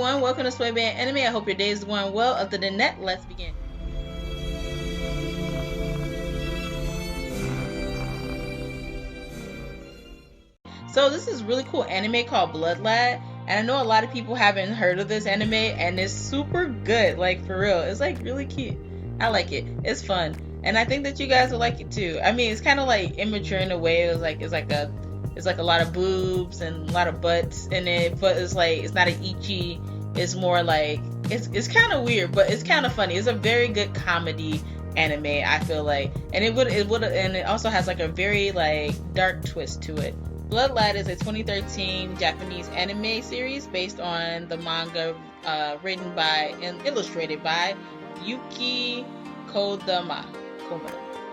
everyone, welcome to Sweatband Anime. I hope your day is going well. Other than that, let's begin. So this is really cool anime called Blood Lad, and I know a lot of people haven't heard of this anime, and it's super good, like for real. It's like really cute. I like it. It's fun, and I think that you guys will like it too. I mean, it's kind of like immature in a way. It's like a lot of boobs and a lot of butts in it, but it's not an ecchi. It's more like it's kind of weird, but it's kind of funny. It's a very good comedy anime, I feel like, and it also has like a very like dark twist to it. Blood Lad is a 2013 Japanese anime series based on the manga written by and illustrated by Yuki Kodama.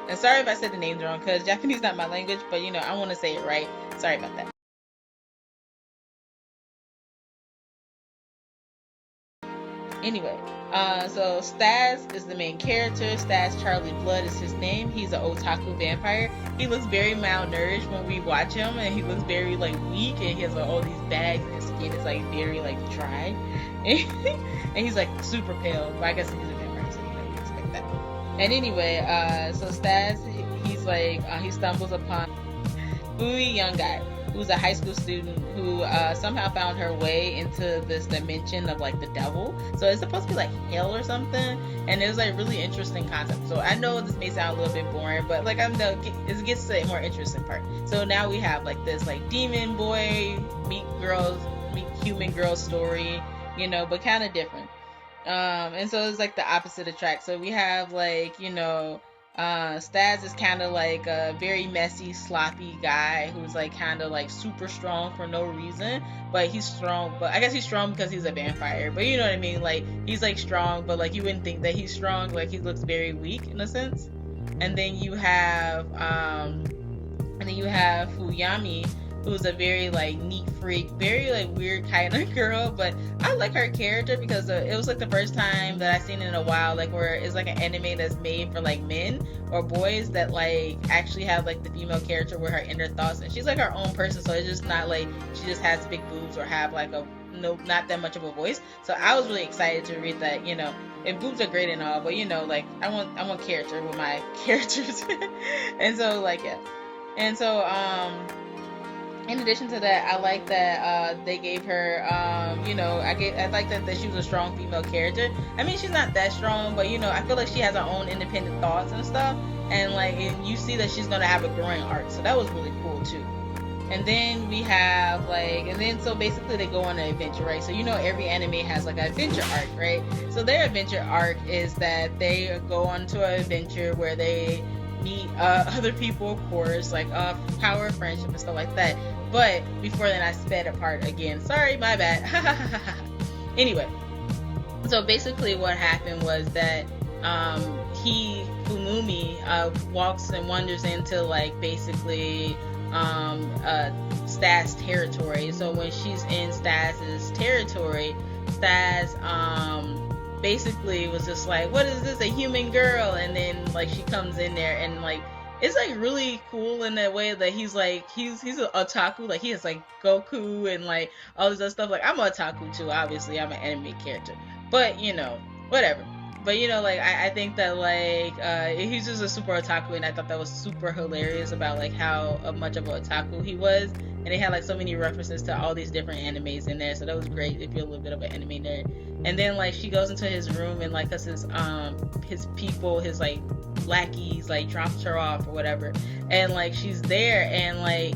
And sorry if I said the names wrong, because Japanese is not my language, but I want to say it right. Sorry about that. Anyway, so Stas is the main character. Stas Charlie Blood is his name. He's an otaku vampire. He looks very malnourished when we watch him, and he looks very like weak, and he has like all these bags, and his skin is like very like dry, and he's like super pale. But I guess he's a vampire, so you expect that. And anyway, so Stas, he's like he stumbles upon Fui, young guy who's a high school student who somehow found her way into this dimension of like the devil. So it's supposed to be like hell or something, and it was like really interesting concept. So I know this may sound a little bit boring, but like it gets to a more interesting part. So now we have like this like demon boy meet human girl story, but kind of different. And so it's like the opposite attract. So we have like Stas is kind of like a very messy, sloppy guy who's like kind of like super strong for no reason, but he's strong. But I guess he's strong because he's a vampire. But you know what I mean? Like he's like strong, but like you wouldn't think that he's strong. Like he looks very weak in a sense. And then you have Fuyami, who's a very like neat freak, very like weird kind of girl, but I like her character because it was like the first time that I've seen it in a while, like where it's like an anime that's made for like men or boys that like actually have like the female character with her inner thoughts, and she's like her own person, so it's just not like she just has big boobs or have like not that much of a voice. So I was really excited to read that. And boobs are great and all, but like I want character with my characters. And so like yeah, and so in addition to that, I like that they gave her, I like that she was a strong female character. I mean, she's not that strong, but I feel like she has her own independent thoughts and stuff, and you see that she's gonna have a growing arc. So that was really cool too. And then we have so basically they go on an adventure, right? So every anime has like an adventure arc, right? So their adventure arc is that they go on to an adventure where they meet other people, of course, like power of friendship and stuff like that. But before then, I sped apart again. Sorry, my bad. Anyway, so basically what happened was that Fumumi walks and wanders into like basically Stas territory. So when she's in Stas's territory, Stas basically was just like, what is this, a human girl? And then like she comes in there, and like it's like really cool in that way that he's an otaku, like he has like Goku and like all this other stuff. Like I'm an otaku too, obviously I'm an anime character, but whatever. But like I think that like he's just a super otaku, and I thought that was super hilarious about like how much of an otaku he was. And they had like so many references to all these different animes in there, so that was great if you're a little bit of an anime nerd. And then like she goes into his room, and like cause his people, his like lackeys, like drops her off or whatever, and like she's there, and like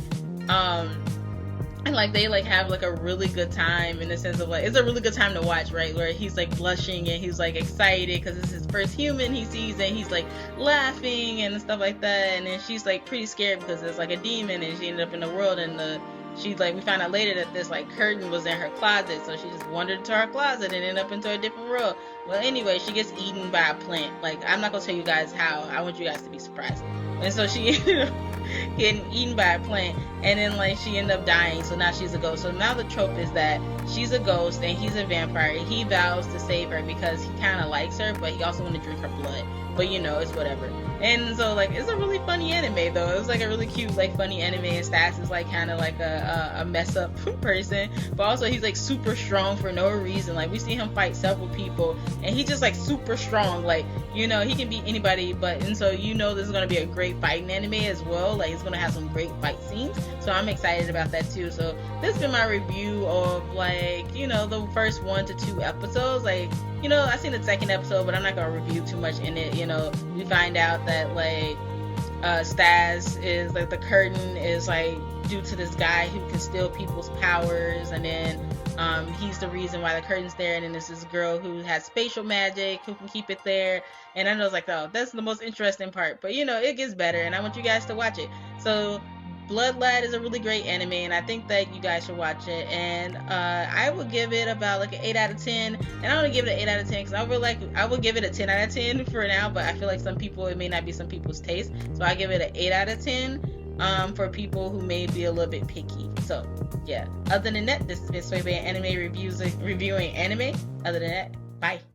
they like have like a really good time, in the sense of like it's a really good time to watch, right? Where he's like blushing and he's like excited because it's his first human he sees, and he's like laughing and stuff like that. And then she's like pretty scared because it's like a demon, and she ended up in the world, and we found out later that this like curtain was in her closet, so she just wandered to her closet and ended up into a different world. Well, anyway, she gets eaten by a plant. Like I'm not gonna tell you guys how. I want you guys to be surprised. And so she ended up getting eaten by a plant, and then like she ended up dying, so now she's a ghost. So now the trope is that she's a ghost and he's a vampire. He vows to save her because he kind of likes her, but he also want to drink her blood. But you know, it's whatever. And so like it's a really funny anime though. It was like a really cute like funny anime, and Stas is like kind of like a mess up person, but also he's like super strong for no reason. Like we see him fight several people and he's just like super strong, like, you know, he can beat anybody. But and so you know this is gonna be a great fighting anime as well. Like it's gonna have some great fight scenes, so I'm excited about that too. So this has been my review of like, you know, the first 1 to 2 episodes. Like, you know, I seen the second episode, but I'm not gonna review too much in it. You know, we find out that like Stas is like the curtain is like due to this guy who can steal people's powers, and then he's the reason why the curtain's there, and then there's this girl who has spatial magic who can keep it there. And I know it's like, oh, that's the most interesting part, but you know, it gets better and I want you guys to watch it. So Blood Lad is a really great anime, and I think that you guys should watch it. And I would give it about like an 8 out of 10. And I want to give it an 8 out of 10 because I would give it a 10 out of 10 for now. But I feel like some people, it may not be some people's taste. So I give it an 8 out of 10 for people who may be a little bit picky. So yeah. Other than that, this has been Soybe Anime reviewing anime. Other than that, bye.